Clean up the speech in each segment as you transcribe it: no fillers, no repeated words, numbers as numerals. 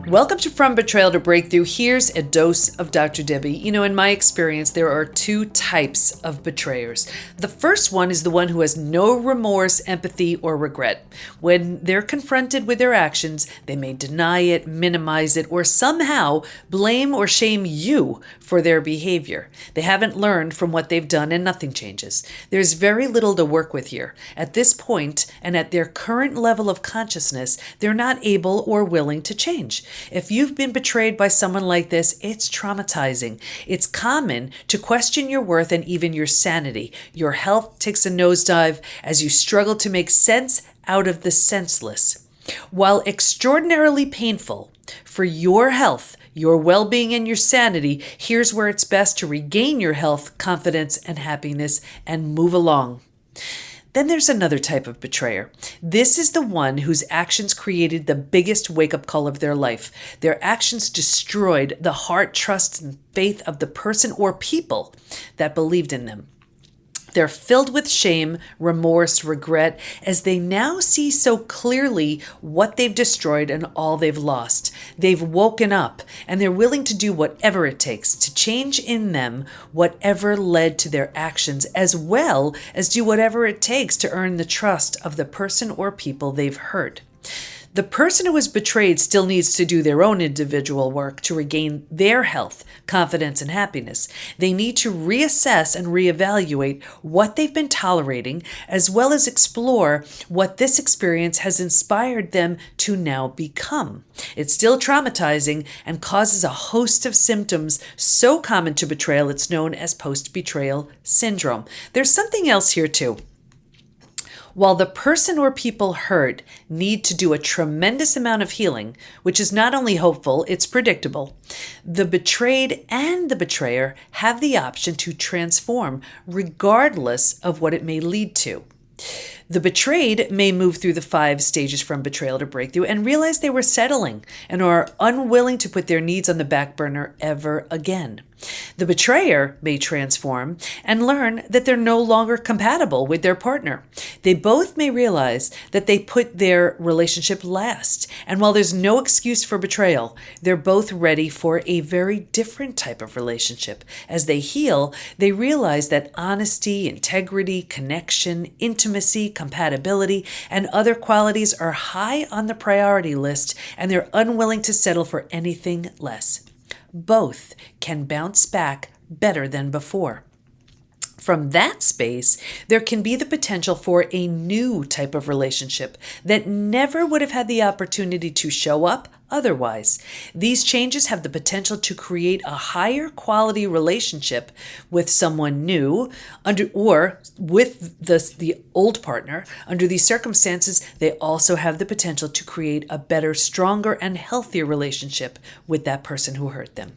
Welcome to From Betrayal to Breakthrough. Here's a dose of Dr. Debi. In my experience, there are two types of betrayers. The first one is the one who has no remorse, empathy, or regret. When they're confronted with their actions, they may deny it, minimize it, or somehow blame or shame you for their behavior. They haven't learned from what they've done and nothing changes. There's very little to work with here. At this point, and at their current level of consciousness, they're not able or willing to change. If you've been betrayed by someone like this, it's traumatizing. It's common to question your worth and even your sanity. Your health takes a nosedive as you struggle to make sense out of the senseless. While extraordinarily painful for your health, your well-being, and your sanity, here's where it's best to regain your health, confidence, and happiness and move along. Then there's another type of betrayer. This is the one whose actions created the biggest wake-up call of their life. Their actions destroyed the heart, trust, and faith of the person or people that believed in them. They're filled with shame, remorse, regret, as they now see so clearly what they've destroyed and all they've lost. They've woken up, and they're willing to do whatever it takes to change in them whatever led to their actions, as well as do whatever it takes to earn the trust of the person or people they've hurt. The person who was betrayed still needs to do their own individual work to regain their health, confidence, and happiness. They need to reassess and reevaluate what they've been tolerating, as well as explore what this experience has inspired them to now become. It's still traumatizing and causes a host of symptoms so common to betrayal, it's known as post-betrayal syndrome. There's something else here too. While the person or people hurt need to do a tremendous amount of healing, which is not only hopeful, it's predictable, the betrayed and the betrayer have the option to transform regardless of what it may lead to. The betrayed may move through the 5 stages from betrayal to breakthrough and realize they were settling and are unwilling to put their needs on the back burner ever again. The betrayer may transform and learn that they're no longer compatible with their partner. They both may realize that they put their relationship last. And while there's no excuse for betrayal, they're both ready for a very different type of relationship. As they heal, they realize that honesty, integrity, connection, intimacy, compatibility, and other qualities are high on the priority list, and they're unwilling to settle for anything less. Both can bounce back better than before. From that space, there can be the potential for a new type of relationship that never would have had the opportunity to show up otherwise. These changes have the potential to create a higher quality relationship with someone new or with the old partner. Under these circumstances, they also have the potential to create a better, stronger, and healthier relationship with that person who hurt them.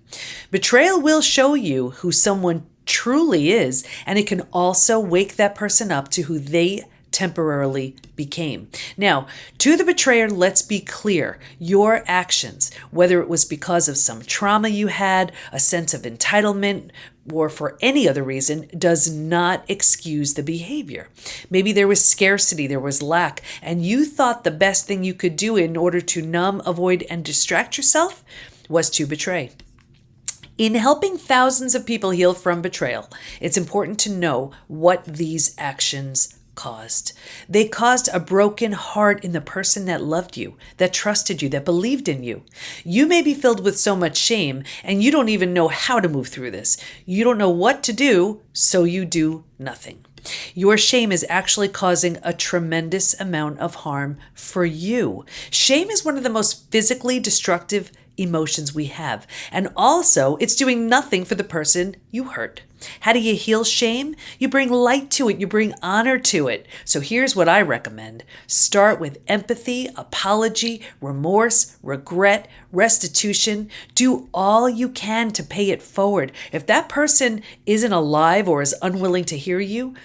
Betrayal will show you who someone truly is, and it can also wake that person up to who they temporarily became. Now, to the betrayer, let's be clear. Your actions, whether it was because of some trauma you had, a sense of entitlement, or for any other reason, does not excuse the behavior. Maybe there was scarcity, there was lack, and you thought the best thing you could do in order to numb, avoid, and distract yourself was to betray. In helping thousands of people heal from betrayal, it's important to know what these actions caused. They caused a broken heart in the person that loved you, that trusted you, that believed in you. You may be filled with so much shame, and you don't even know how to move through this. You don't know what to do, so you do nothing. Your shame is actually causing a tremendous amount of harm for you. Shame is one of the most physically destructive emotions we have. And also, it's doing nothing for the person you hurt. How do you heal shame? You bring light to it. You bring honor to it. So here's what I recommend. Start with empathy, apology, remorse, regret, restitution. Do all you can to pay it forward. If that person isn't alive or is unwilling to hear you,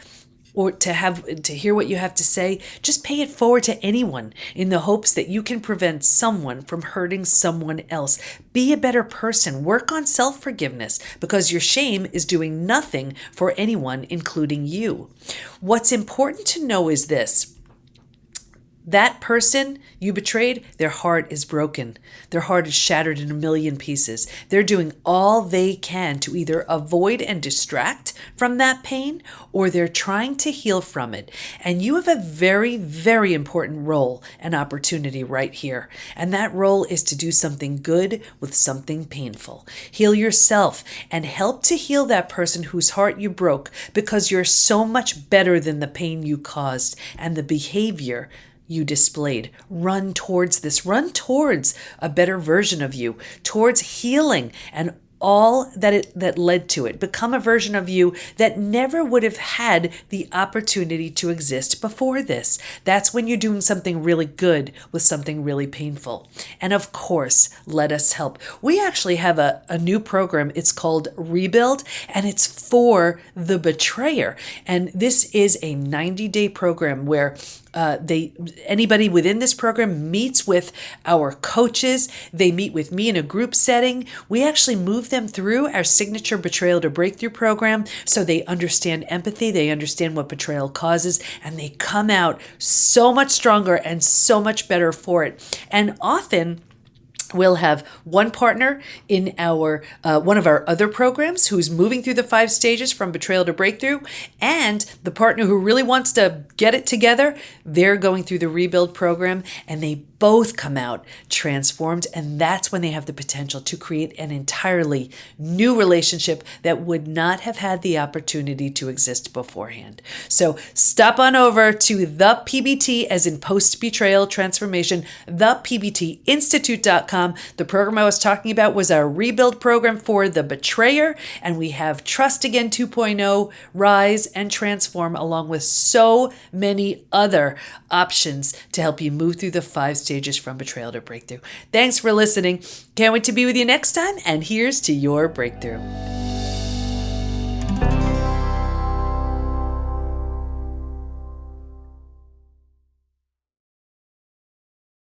or to hear what you have to say, just pay it forward to anyone in the hopes that you can prevent someone from hurting someone else. Be a better person. Work on self-forgiveness because your shame is doing nothing for anyone, including you. What's important to know is this. that person you betrayed, their heart is broken. Their heart is shattered in a million pieces. They're doing all they can to either avoid and distract from that pain, or they're trying to heal from it. And you have a very, very important role and opportunity right here. And that role is to do something good with something painful. Heal yourself and help to heal that person whose heart you broke, because you're so much better than the pain you caused and the behavior you displayed. Run towards this. Run towards a better version of you, towards healing and all that led to it. Become a version of you that never would have had the opportunity to exist before this. That's when you're doing something really good with something really painful. And of course, let us help. We actually have a new program. It's called Rebuild, and it's for the betrayer. And this is a 90-day program where anybody within this program meets with our coaches. They meet with me in a group setting. We actually move them through our signature Betrayal to Breakthrough program so they understand empathy, they understand what betrayal causes, and they come out so much stronger and so much better for it. And often, we'll have one partner in our one of our other programs who's moving through the 5 stages from betrayal to breakthrough, and the partner who really wants to get it together, they're going through the rebuild program, and they both come out transformed, and that's when they have the potential to create an entirely new relationship that would not have had the opportunity to exist beforehand. So stop on over to the PBT, as in post-betrayal transformation, thepbtinstitute.com. The program I was talking about was our rebuild program for the betrayer, and we have Trust Again 2.0, Rise, and Transform, along with so many other options to help you move through the 5 stages from betrayal to breakthrough. Thanks for listening. Can't wait to be with you next time, and here's to your breakthrough.